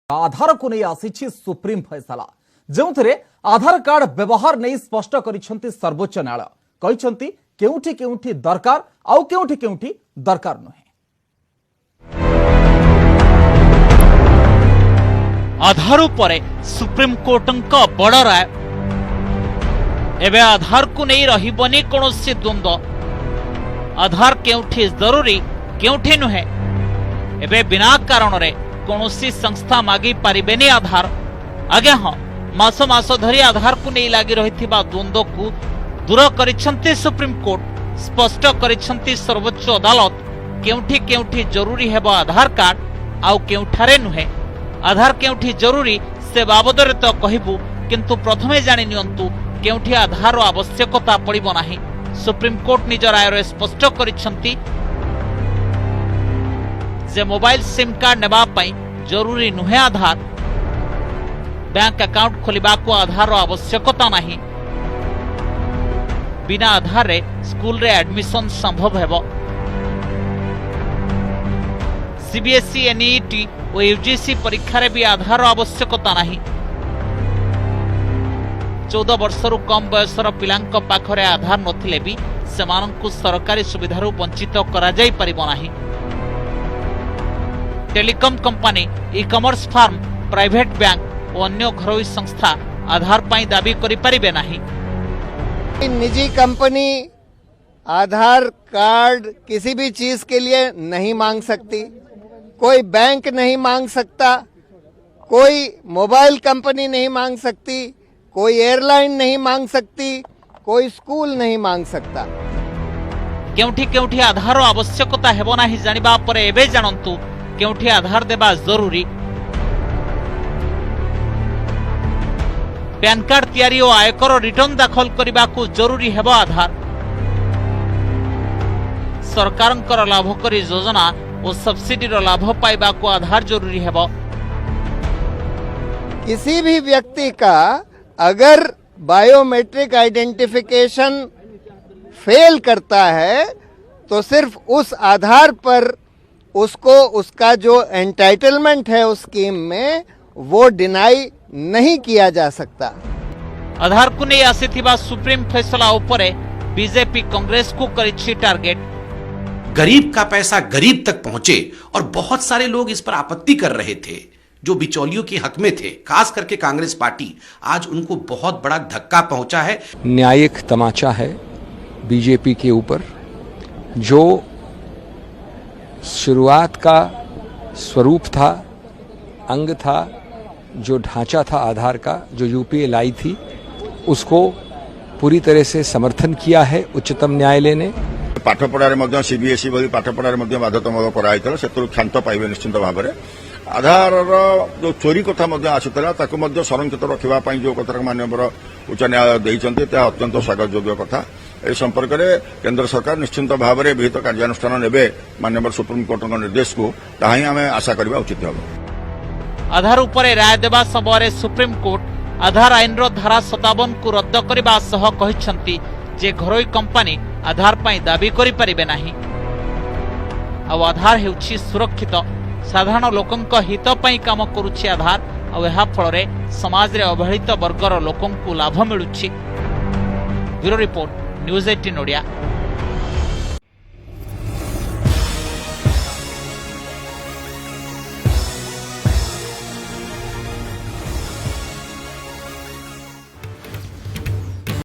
आधार को नहीं आसी सुप्रीम फैसला जो आधार कार्ड व्यवहार नहीं स्पष्ट करिसेंती सर्वोच्च न्यायालय कहिसेंती केउठी केउठी दरकार आउ केउठी केउठी दरकार नुहे। आधार उपरे सुप्रीम कोर्टंक बड़ राय एवं आधार को नहीं रहिबनी कोनोसी द्वंद्व आधार केउठी जरूरी केउठी नुहे एवं बिना कारण रे कोनोसी संस्था मागी पारिबेनी आधार आगे हाँ मास मास धरी आधार को नहीं लगी रही द्वंद्व को दूर करिसेंती सुप्रीम कोर्ट स्पष्ट करिसेंती सर्वोच्च अदालत केउठी केउठी जरूरी हेबो आधार कार्ड आउ केउठारे नुहे आधार केउठी जरूरी से बाबदरे तो कहबू किंतु प्रथमे जानि नियंतु केउठी आधार आवश्यकता पड़िबो नाही। सुप्रीम कोर्ट निज राय स्पष्ट करिसेंती जे मोबाइल सिम कार्ड नेबा पई जरूरी नुहे आधार बैंक अकाउंट खोलिबा को आधार आवश्यकता नहीं बिना आधार रे स्कूल रे एडमिशन संभव हेबो। सीबीएसई एनईटी और यूजीसी परीक्षा रे भी आधार आवश्यकता नहीं। 14 वर्षरु कम बयसर पिलांक पाखरे आधार नथिले भी सेमानंकु सरकारी सुविधारु वंचित करा जाई परिबो नाही। Telecom company e commerce firm private bank और अन्य घरोई संस्था आधार पाई दाबी करि परिबे नाही। निजी कंपनी आधार कार्ड किसी भी चीज के लिए नहीं मांग सकती, कोई बैंक नहीं मांग सकता, कोई मोबाइल कंपनी नहीं मांग सकती, कोई एयरलाइन नहीं मांग सकती, कोई स्कूल नहीं मांग सकता। केउठी केउठी आधार आवश्यकता हेबो नाही जानिबा परे एबे जानंतु केउठी आधार देबा जरूरी। पैन कार्ड तैयारी और आयकर रिटर्न दाखल करने को जरूरी हेबो आधार। सरकारंकर लाभकारी योजना और सब्सिडी लाभ पाइबा को आधार जरूरी हेबो। किसी भी व्यक्ति का अगर बायोमेट्रिक आइडेंटिफिकेशन फेल करता है तो सिर्फ उस आधार पर उसको उसका जो एंटाइटलमेंट है उस स्कीम में वो डिनाई नहीं किया जा सकता। आधार को नहीं आसीथिबा सुप्रीम फैसला उपरे बीजेपी कांग्रेस को करिछि टारगेट। गरीब का पैसा गरीब तक पहुंचे और बहुत सारे लोग इस पर आपत्ति कर रहे थे जो बिचौलियों के हक में थे, खास करके कांग्रेस पार्टी। आज उनको बहुत बड़ा धक्का पहुंचा है। न्यायिक तमाचा है बीजेपी के ऊपर। जो शुरुआत का स्वरूप था, अंग था, जो ढांचा था आधार का, जो यूपीए लाई थी, उसको पूरी तरह से समर्थन किया है उच्चतम न्यायालय ने। पाठपढ़ार सीबीएसई भली पाठपढ़ार बाध्यतामूलक कराइला से क्षांत पाइबे निश्चिंत भाव में। आधार जो चोरी कथा आसूला संरक्षित रखा जो कथा माननीय उच्च न्यायालय देते अत्यंत स्वागत योग्य कथा। ए संपर्क में केंद्र सरकार निश्चिंत भाव में विहित कार्यानुष्ठान नेबे माननीय सुप्रीम कोर्ट निर्देश को ताहा ही आम आशा करबा उचित होबो। आधार उपरे राय देबा समय सुप्रीम कोर्ट आधार आईन धारा 57 को रद्द करबा सह कहिसंती जे घरोई कंपनी आधार पाई दाबी करि परिबे नाही। आधार हेउछि सुरक्षित साधारण लोकंक हित पाई काम करुछि आधार और यह फल रे समाज रे अवहेलित वर्गर लोकंकु लाभ मिलुछि। Bureau report news 18 Odia.